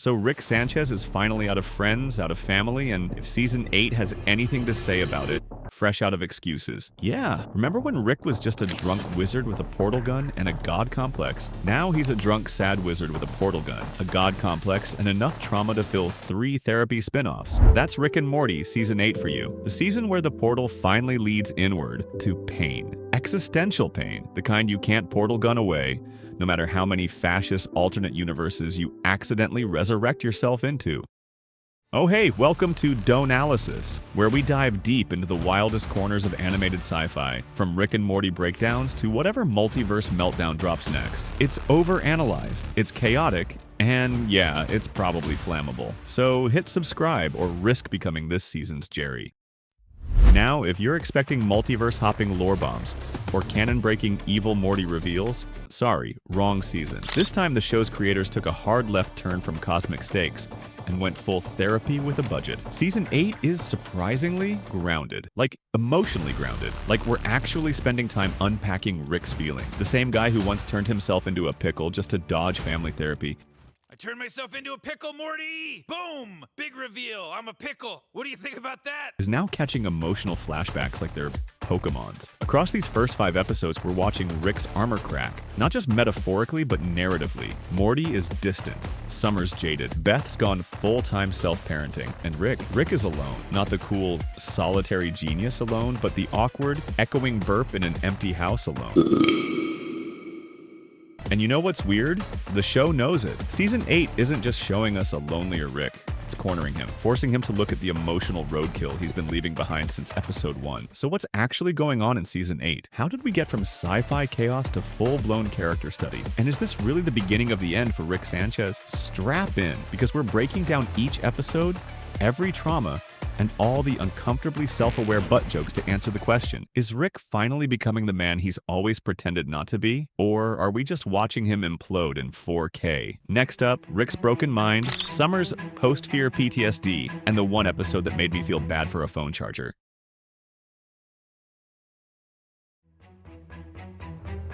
So Rick Sanchez is finally out of friends, out of family, and if Season 8 has anything to say about it, fresh out of excuses. Yeah, remember when Rick was just a drunk wizard with a portal gun and a god complex? Now he's a drunk sad wizard with a portal gun, a god complex, and enough trauma to fill 3 therapy spin-offs. That's Rick and Morty Season 8 for you. The season where the portal finally leads inward to pain. Existential pain, the kind you can't portal gun away, no matter how many fascist alternate universes you accidentally resurrect yourself into. Oh hey, welcome to Doenalysis, where we dive deep into the wildest corners of animated sci-fi, from Rick and Morty breakdowns to whatever multiverse meltdown drops next. It's overanalyzed, it's chaotic, and yeah, it's probably flammable. So hit subscribe or risk becoming this season's Jerry. Now, if you're expecting multiverse-hopping lore bombs or canon-breaking evil Morty reveals, sorry, wrong season. This time the show's creators took a hard left turn from cosmic stakes and went full therapy with a budget. Season 8 is surprisingly grounded, like emotionally grounded, like we're actually spending time unpacking Rick's feeling. The same guy who once turned himself into a pickle just to dodge family therapy. I turned myself into a pickle, Morty! Boom! Big reveal, I'm a pickle. What do you think about that? Is now catching emotional flashbacks like they're Pokemons. Across these first 5 episodes, we're watching Rick's armor crack, not just metaphorically, but narratively. Morty is distant. Summer's jaded. Beth's gone full-time self-parenting. And Rick is alone. Not the cool, solitary genius alone, but the awkward, echoing burp in an empty house alone. And you know what's weird? The show knows it. Season 8 isn't just showing us a lonelier Rick. It's cornering him, forcing him to look at the emotional roadkill he's been leaving behind since episode 1. So what's actually going on in Season 8? How did we get from sci-fi chaos to full-blown character study? And is this really the beginning of the end for Rick Sanchez? Strap in, because we're breaking down each episode, every trauma, and all the uncomfortably self-aware butt jokes to answer the question, is Rick finally becoming the man he's always pretended not to be? Or are we just watching him implode in 4K? Next up, Rick's broken mind, Summer's post-fear PTSD, and the one episode that made me feel bad for a phone charger.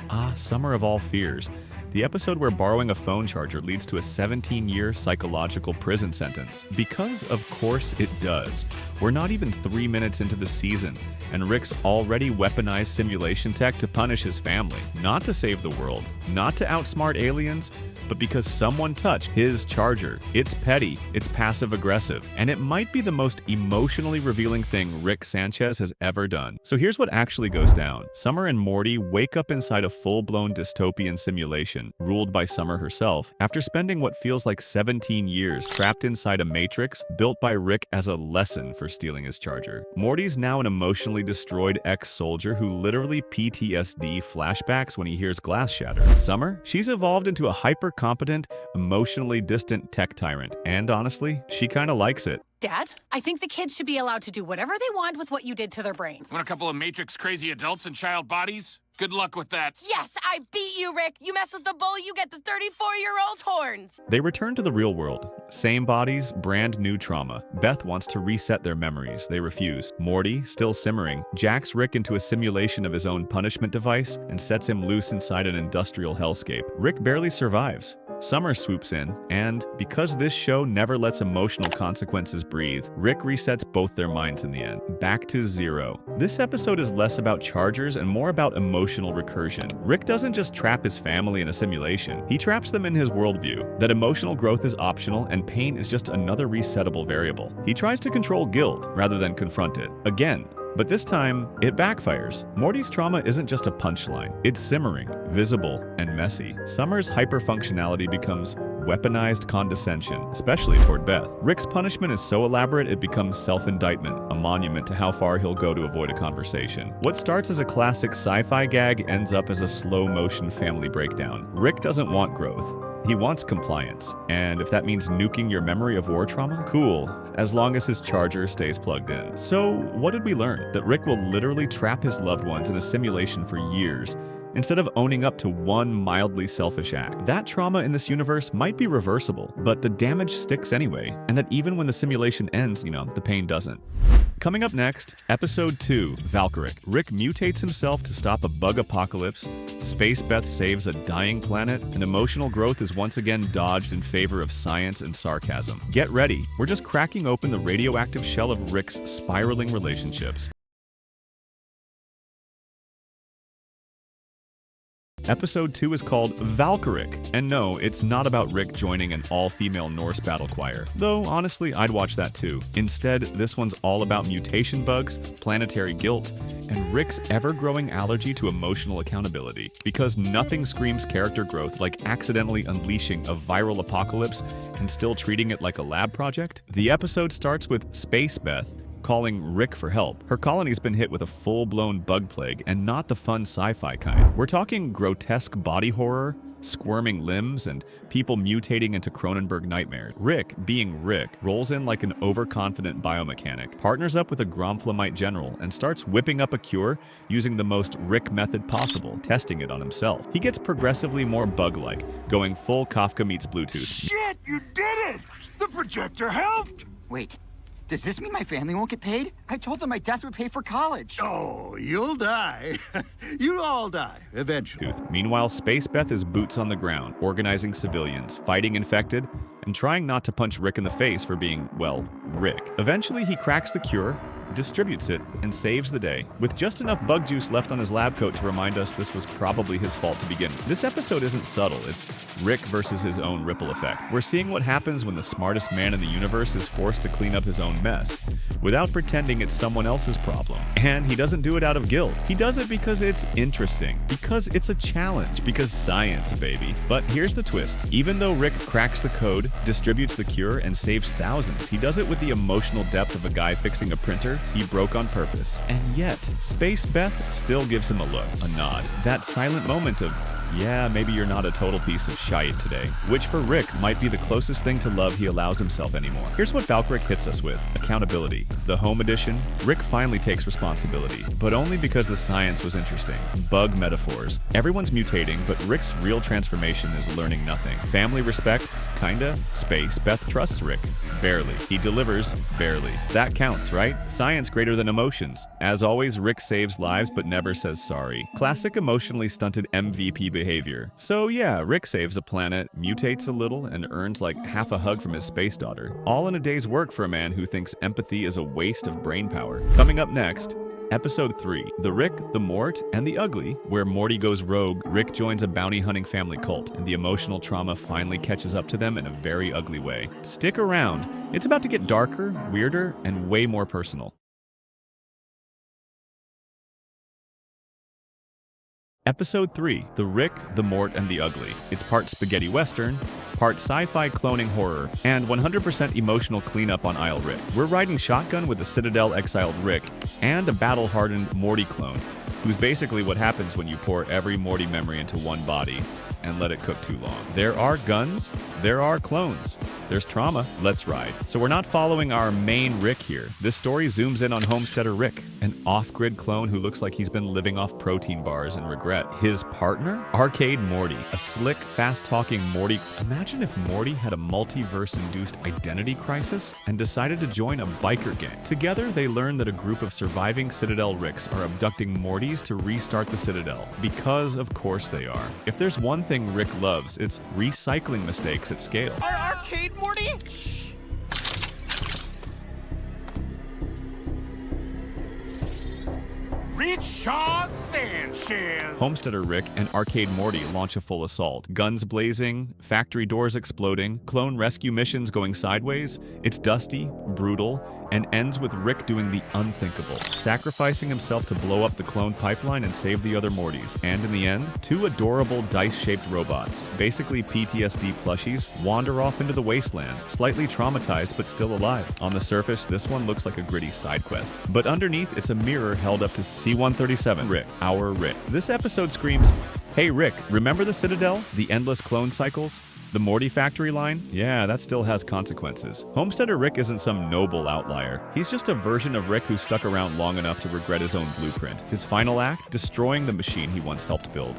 Ah, Summer of all fears. The episode where borrowing a phone charger leads to a 17-year psychological prison sentence. Because, of course, it does. We're not even 3 minutes into the season, and Rick's already weaponized simulation tech to punish his family. Not to save the world, not to outsmart aliens, but because someone touched his charger. It's petty, it's passive-aggressive, and it might be the most emotionally revealing thing Rick Sanchez has ever done. So here's what actually goes down. Summer and Morty wake up inside a full-blown dystopian simulation, ruled by Summer herself, after spending what feels like 17 years trapped inside a matrix built by Rick as a lesson for stealing his charger. Morty's now an emotionally destroyed ex-soldier who literally PTSD flashbacks when he hears glass shatter. Summer? She's evolved into a hyper-competent, emotionally distant tech tyrant, and honestly, she kinda likes it. Dad, I think the kids should be allowed to do whatever they want with what you did to their brains. Want a couple of Matrix-crazy adults and child bodies? Good luck with that. Yes, I beat you, Rick. You mess with the bull, you get the 34-year-old horns. They return to the real world. Same bodies, brand new trauma. Beth wants to reset their memories. They refuse. Morty, still simmering, jacks Rick into a simulation of his own punishment device and sets him loose inside an industrial hellscape. Rick barely survives. Summer swoops in, and because this show never lets emotional consequences breathe, Rick resets both their minds in the end, back to zero. This episode is less about chargers and more about emotional recursion. Rick doesn't just trap his family in a simulation, he traps them in his worldview, that emotional growth is optional and pain is just another resettable variable. He tries to control guilt rather than confront it. Again, but this time, it backfires. Morty's trauma isn't just a punchline. It's simmering, visible, and messy. Summer's hyperfunctionality becomes weaponized condescension, especially toward Beth. Rick's punishment is so elaborate it becomes self-indictment, a monument to how far he'll go to avoid a conversation. What starts as a classic sci-fi gag ends up as a slow-motion family breakdown. Rick doesn't want growth. He wants compliance, and if that means nuking your memory of war trauma, cool, as long as his charger stays plugged in. So, what did we learn? That Rick will literally trap his loved ones in a simulation for years, instead of owning up to one mildly selfish act. That trauma in this universe might be reversible, but the damage sticks anyway, and that even when the simulation ends, the pain doesn't. Coming up next, Episode 2, Valkyric. Rick mutates himself to stop a bug apocalypse, Space Beth saves a dying planet, and emotional growth is once again dodged in favor of science and sarcasm. Get ready, we're just cracking open the radioactive shell of Rick's spiraling relationships. Episode 2 is called Valkyric, and no, it's not about Rick joining an all-female Norse battle choir, though honestly I'd watch that too. Instead, this one's all about mutation bugs, planetary guilt, and Rick's ever-growing allergy to emotional accountability. Because nothing screams character growth like accidentally unleashing a viral apocalypse and still treating it like a lab project. The episode starts with Space Beth calling Rick for help. Her colony's been hit with a full-blown bug plague, and not the fun sci-fi kind. We're talking grotesque body horror, squirming limbs, and people mutating into Cronenberg nightmares. Rick, being Rick, rolls in like an overconfident biomechanic, partners up with a Gromflamite general, and starts whipping up a cure using the most Rick method possible, testing it on himself. He gets progressively more bug-like, going full Kafka meets Bluetooth. Shit, you did it! The projector helped! Wait, does this mean my family won't get paid? I told them my death would pay for college. Oh, you'll die. You all die, eventually. Meanwhile, Space Beth is boots on the ground, organizing civilians, fighting infected, and trying not to punch Rick in the face for being, well, Rick. Eventually, he cracks the cure, distributes it, and saves the day, with just enough bug juice left on his lab coat to remind us this was probably his fault to begin with. This episode isn't subtle, it's Rick versus his own ripple effect. We're seeing what happens when the smartest man in the universe is forced to clean up his own mess, without pretending it's someone else's problem. And he doesn't do it out of guilt. He does it because it's interesting, because it's a challenge, because science, baby. But here's the twist. Even though Rick cracks the code, distributes the cure, and saves thousands, he does it with the emotional depth of a guy fixing a printer he broke on purpose. And yet, Space Beth still gives him a look, a nod. That silent moment of, yeah, maybe you're not a total piece of shite today, which for Rick might be the closest thing to love he allows himself anymore. Here's what Valkyric hits us with: accountability. The home edition, Rick finally takes responsibility, but only because the science was interesting. Bug metaphors. Everyone's mutating, but Rick's real transformation is learning nothing. Family respect, kinda. Space Beth trusts Rick. Barely. He delivers, barely. That counts, right? Science greater than emotions. As always, Rick saves lives but never says sorry. Classic emotionally stunted MVP behavior. So yeah, Rick saves a planet, mutates a little, and earns like half a hug from his space daughter. All in a day's work for a man who thinks empathy is a waste of brain power. Coming up next, Episode 3, The Rick, the Mort, and the Ugly, where Morty goes rogue, Rick joins a bounty-hunting family cult, and the emotional trauma finally catches up to them in a very ugly way. Stick around. It's about to get darker, weirder, and way more personal. Episode 3, The Rick, the Mort, and the Ugly. It's part spaghetti western, part sci-fi cloning horror, and 100% emotional cleanup on Isle Rick. We're riding shotgun with the Citadel exiled Rick and a battle-hardened Morty clone, who's basically what happens when you pour every Morty memory into one body and let it cook too long. There are guns, there are clones, there's trauma, let's ride. So we're not following our main Rick here. This story zooms in on Homesteader Rick, an off-grid clone who looks like he's been living off protein bars and regret. His partner? Arcade Morty, a slick, fast-talking Morty. Imagine if Morty had a multiverse-induced identity crisis and decided to join a biker gang. Together, they learn that a group of surviving Citadel Ricks are abducting Mortys to restart the Citadel. Because, of course, they are. If there's one thing Rick loves, it's recycling mistakes at scale. Arcade Morty? Shh. Richard Sanchez! Homesteader Rick and Arcade Morty launch a full assault. Guns blazing, factory doors exploding, clone rescue missions going sideways. It's dusty, brutal, and ends with Rick doing the unthinkable, sacrificing himself to blow up the clone pipeline and save the other Mortys. And in the end, two adorable dice-shaped robots, basically PTSD plushies, wander off into the wasteland, slightly traumatized but still alive. On the surface, this one looks like a gritty side quest, but underneath, it's a mirror held up to C-137, Rick, our Rick. This episode screams, "Hey Rick, remember the Citadel? The endless clone cycles? The Morty factory line? Yeah, that still has consequences." Homesteader Rick isn't some noble outlier. He's just a version of Rick who stuck around long enough to regret his own blueprint. His final act? Destroying the machine he once helped build.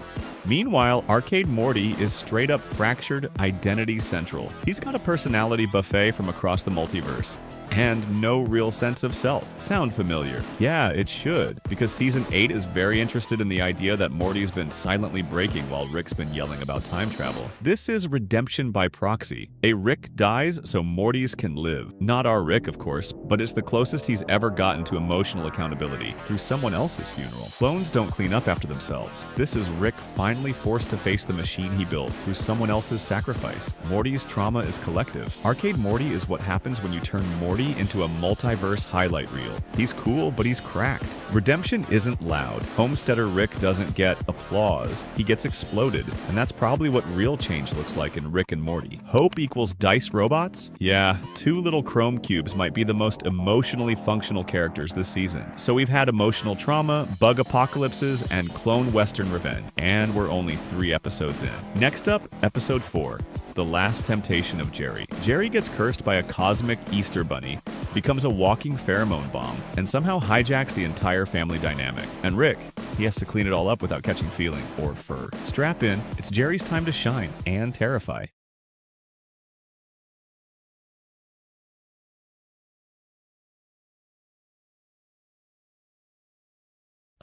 Meanwhile, Arcade Morty is straight up fractured identity central. He's got a personality buffet from across the multiverse. And no real sense of self. Sound familiar? Yeah, it should, because Season 8 is very interested in the idea that Morty's been silently breaking while Rick's been yelling about time travel. This is redemption by proxy. A Rick dies so Morty's can live. Not our Rick, of course, but it's the closest he's ever gotten to emotional accountability, through someone else's funeral. Clones don't clean up after themselves. This is Rick finally forced to face the machine he built through someone else's sacrifice. Morty's trauma is collective. Arcade Morty is what happens when you turn Morty into a multiverse highlight reel. He's cool, but he's cracked. Redemption isn't loud. Homesteader Rick doesn't get applause. He gets exploded, and that's probably what real change looks like in Rick and Morty. Hope equals dice robots? Yeah, 2 little chrome cubes might be the most emotionally functional characters this season. So we've had emotional trauma, bug apocalypses, and clone western revenge. And we're only 3 episodes in. Next up, episode 4. The Last Temptation of Jerry. Jerry gets cursed by a cosmic Easter bunny, becomes a walking pheromone bomb, and somehow hijacks the entire family dynamic. And Rick, he has to clean it all up without catching feeling or fur. Strap in, it's Jerry's time to shine and terrify.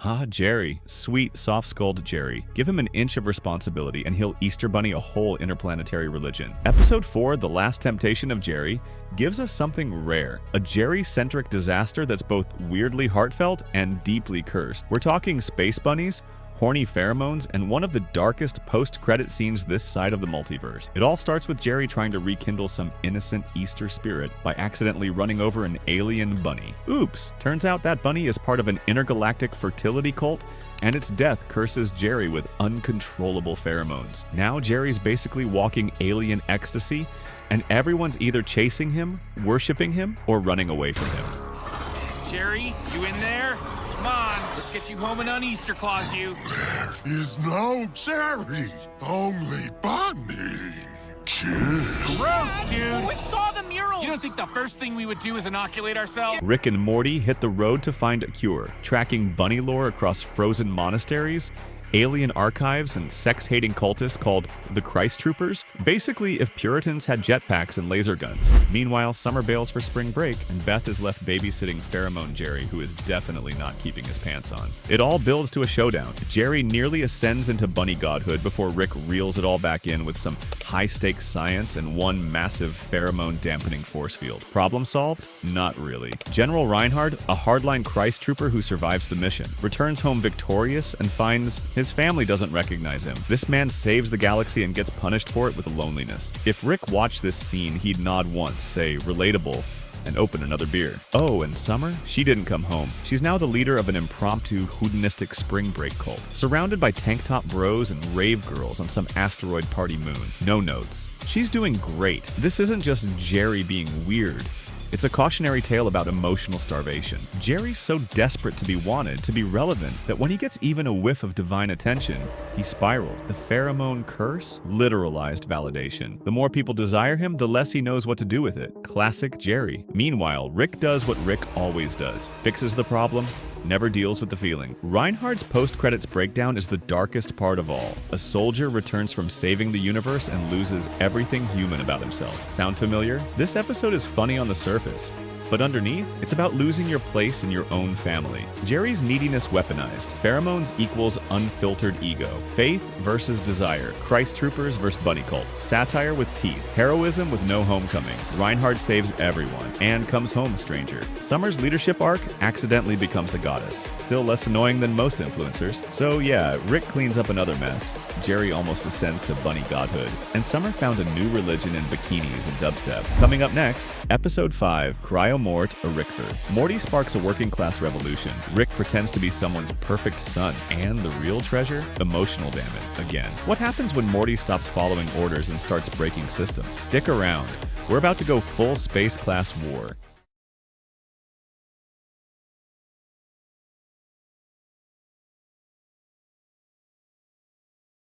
Ah, Jerry. Sweet, soft-skulled Jerry. Give him an inch of responsibility and he'll Easter bunny a whole interplanetary religion. Episode 4, The Last Temptation of Jerry, gives us something rare. A Jerry-centric disaster that's both weirdly heartfelt and deeply cursed. We're talking space bunnies, horny pheromones, and one of the darkest post-credit scenes this side of the multiverse. It all starts with Jerry trying to rekindle some innocent Easter spirit by accidentally running over an alien bunny. Oops! Turns out that bunny is part of an intergalactic fertility cult, and its death curses Jerry with uncontrollable pheromones. Now Jerry's basically walking alien ecstasy, and everyone's either chasing him, worshipping him, or running away from him. Jerry, you in there? Come on, let's get you home and un-Easter claus you. There is no Jerry, only Bunny. Kid. Gross, dude. We saw the murals. You don't think the first thing we would do is inoculate ourselves? Rick and Morty hit the road to find a cure, tracking bunny lore across frozen monasteries, alien archives, and sex-hating cultists called the Christ Troopers. Basically, if Puritans had jetpacks and laser guns. Meanwhile, Summer bails for spring break, and Beth is left babysitting Pheromone Jerry, who is definitely not keeping his pants on. It all builds to a showdown. Jerry nearly ascends into bunny godhood before Rick reels it all back in with some high-stakes science and one massive pheromone-dampening force field. Problem solved? Not really. General Reinhardt, a hardline Christ Trooper who survives the mission, returns home victorious and finds his family doesn't recognize him. This man saves the galaxy and gets punished for it with loneliness. If Rick watched this scene, he'd nod once, say, relatable, and open another beer. Oh, and Summer? She didn't come home. She's now the leader of an impromptu, hedonistic spring break cult, surrounded by tank top bros and rave girls on some asteroid party moon. No notes. She's doing great. This isn't just Jerry being weird. It's a cautionary tale about emotional starvation. Jerry's so desperate to be wanted, to be relevant, that when he gets even a whiff of divine attention, he spiraled. The pheromone curse? Literalized validation. The more people desire him, the less he knows what to do with it. Classic Jerry. Meanwhile, Rick does what Rick always does. Fixes the problem, never deals with the feeling. Reinhardt's post-credits breakdown is the darkest part of all. A soldier returns from saving the universe and loses everything human about himself. Sound familiar? This episode is funny on the surface, but underneath, it's about losing your place in your own family. Jerry's neediness weaponized. Pheromones equals unfiltered ego. Faith versus desire. Christ Troopers versus bunny cult. Satire with teeth. Heroism with no homecoming. Reinhardt saves everyone and comes home a stranger. Summer's leadership arc accidentally becomes a goddess. Still less annoying than most influencers. So yeah, Rick cleans up another mess. Jerry almost ascends to bunny godhood. And Summer found a new religion in bikinis and dubstep. Coming up next, Episode 5, Cryo Mort, a Rickford. Morty sparks a working-class revolution. Rick pretends to be someone's perfect son. And the real treasure? Emotional damage. Again. What happens when Morty stops following orders and starts breaking systems? Stick around. We're about to go full space-class war.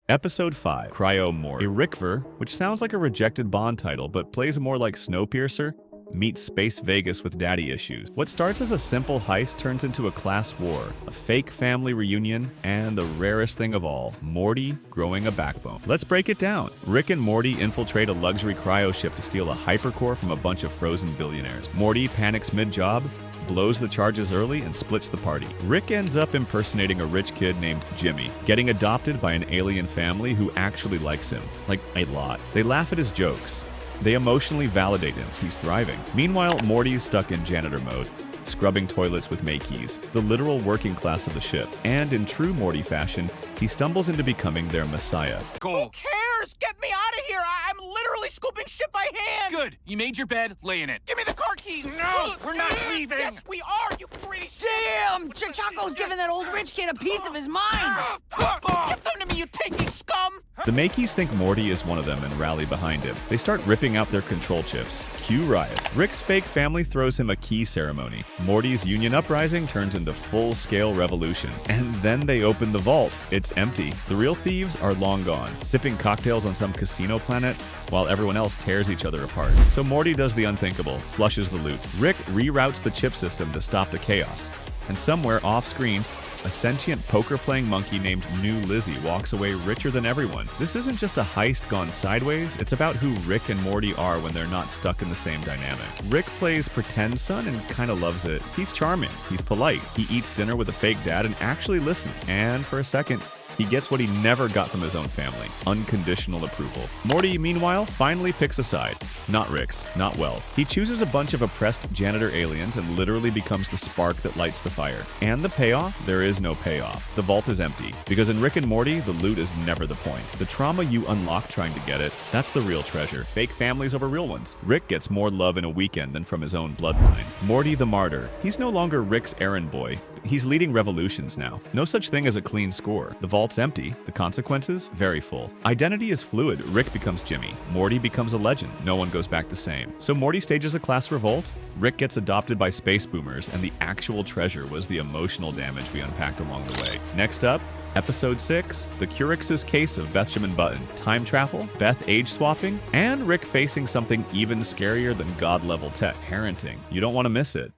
Episode 5, Cryo Mort. A Rickver, which sounds like a rejected Bond title but plays more like Snowpiercer. meets Space Vegas with daddy issues. What starts as a simple heist turns into a class war, a fake family reunion, and the rarest thing of all, Morty growing a backbone. Let's break it down. Rick and Morty infiltrate a luxury cryo ship to steal a hypercore from a bunch of frozen billionaires. Morty panics mid-job, blows the charges early, and splits the party. Rick ends up impersonating a rich kid named Jimmy, getting adopted by an alien family who actually likes him, like a lot. They laugh at his jokes. They emotionally validate him. He's thriving. Meanwhile, Morty's stuck in janitor mode, scrubbing toilets with Makeys, the literal working class of the ship. And in true Morty fashion, he stumbles into becoming their messiah. Cool. Who cares? Get me out of here! I'm literally scooping shit by hand! Good. You made your bed. Lay in it. Give me the car keys! No, we're not leaving. Yes, we are, you pretty shit! Damn! Chacho's giving that old rich kid a piece of his mind! Give them to me, you takey scum! The Makeys think Morty is one of them and rally behind him. They start ripping out their control chips. Cue riot. Rick's fake family throws him a key ceremony. Morty's union uprising turns into full-scale revolution. And then they open the vault. It's empty. The real thieves are long gone, sipping cocktails on some casino planet, while everyone else tears each other apart. So Morty does the unthinkable, flushes the loot. Rick reroutes the chip system to stop the chaos. And somewhere off-screen, a sentient poker-playing monkey named New Lizzie walks away richer than everyone. This isn't just a heist gone sideways, it's about who Rick and Morty are when they're not stuck in the same dynamic. Rick plays pretend son and kinda loves it. He's charming, he's polite, he eats dinner with a fake dad and actually listens. And for a second, he gets what he never got from his own family, unconditional approval. Morty, meanwhile, finally picks a side. Not Rick's, not well. He chooses a bunch of oppressed janitor aliens and literally becomes the spark that lights the fire. And the payoff? There is no payoff. The vault is empty. Because in Rick and Morty, the loot is never the point. The trauma you unlock trying to get it, that's the real treasure. Fake families over real ones. Rick gets more love in a weekend than from his own bloodline. Morty the martyr. He's no longer Rick's errand boy. He's leading revolutions now. No such thing as a clean score. The vault's empty. The consequences? Very full. Identity is fluid. Rick becomes Jimmy. Morty becomes a legend. No one goes back the same. So Morty stages a class revolt. Rick gets adopted by space boomers, and the actual treasure was the emotional damage we unpacked along the way. Next up, Episode 6, The Curix's Case of Benjamin Button, time travel, Beth age swapping, and Rick facing something even scarier than god-level tech, parenting. You don't want to miss it.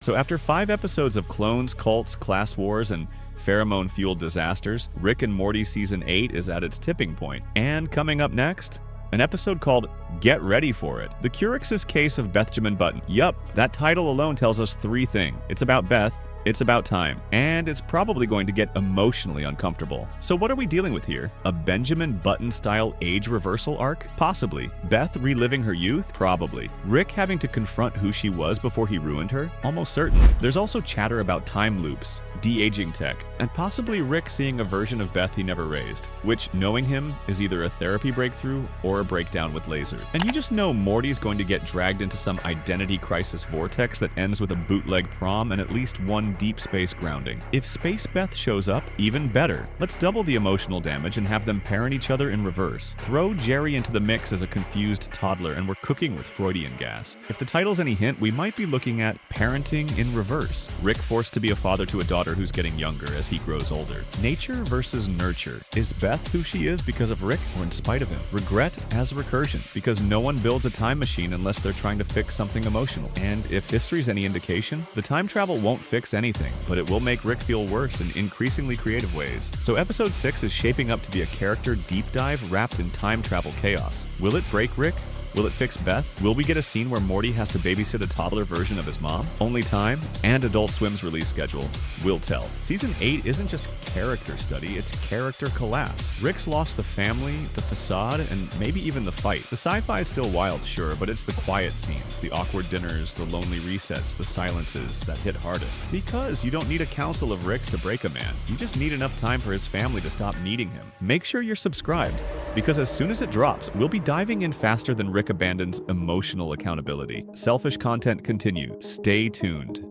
So after 5 episodes of clones, cults, class wars, and pheromone-fueled disasters, Rick and Morty Season 8 is at its tipping point. And coming up next, an episode called Get Ready For It, The Curix's Case of Benjamin Button. Yup, that title alone tells us 3 things. It's about Beth, it's about time, and it's probably going to get emotionally uncomfortable. So what are we dealing with here? A Benjamin Button-style age reversal arc? Possibly. Beth reliving her youth? Probably. Rick having to confront who she was before he ruined her? Almost certain. There's also chatter about time loops, de-aging tech, and possibly Rick seeing a version of Beth he never raised, which, knowing him, is either a therapy breakthrough or a breakdown with laser. And you just know Morty's going to get dragged into some identity crisis vortex that ends with a bootleg prom and at least one deep space grounding. If Space Beth shows up, even better. Let's double the emotional damage and have them parent each other in reverse. Throw Jerry into the mix as a confused toddler and we're cooking with Freudian gas. If the title's any hint, we might be looking at parenting in reverse. Rick forced to be a father to a daughter who's getting younger as he grows older. Nature versus nurture. Is Beth who she is because of Rick or in spite of him? Regret as recursion, because no one builds a time machine unless they're trying to fix something emotional. And if history's any indication, the time travel won't fix anything, but it will make Rick feel worse in increasingly creative ways. So episode 6 is shaping up to be a character deep dive wrapped in time travel chaos. Will it break Rick? Will it fix Beth? Will we get a scene where Morty has to babysit a toddler version of his mom? Only time and Adult Swim's release schedule will tell. Season 8 isn't just character study, it's character collapse. Rick's lost the family, the facade, and maybe even the fight. The sci-fi is still wild, sure, but it's the quiet scenes, the awkward dinners, the lonely resets, the silences that hit hardest. Because you don't need a council of Ricks to break a man. You just need enough time for his family to stop needing him. Make sure you're subscribed, because as soon as it drops, we'll be diving in faster than Rick abandons emotional accountability. Selfish content continue. Stay tuned.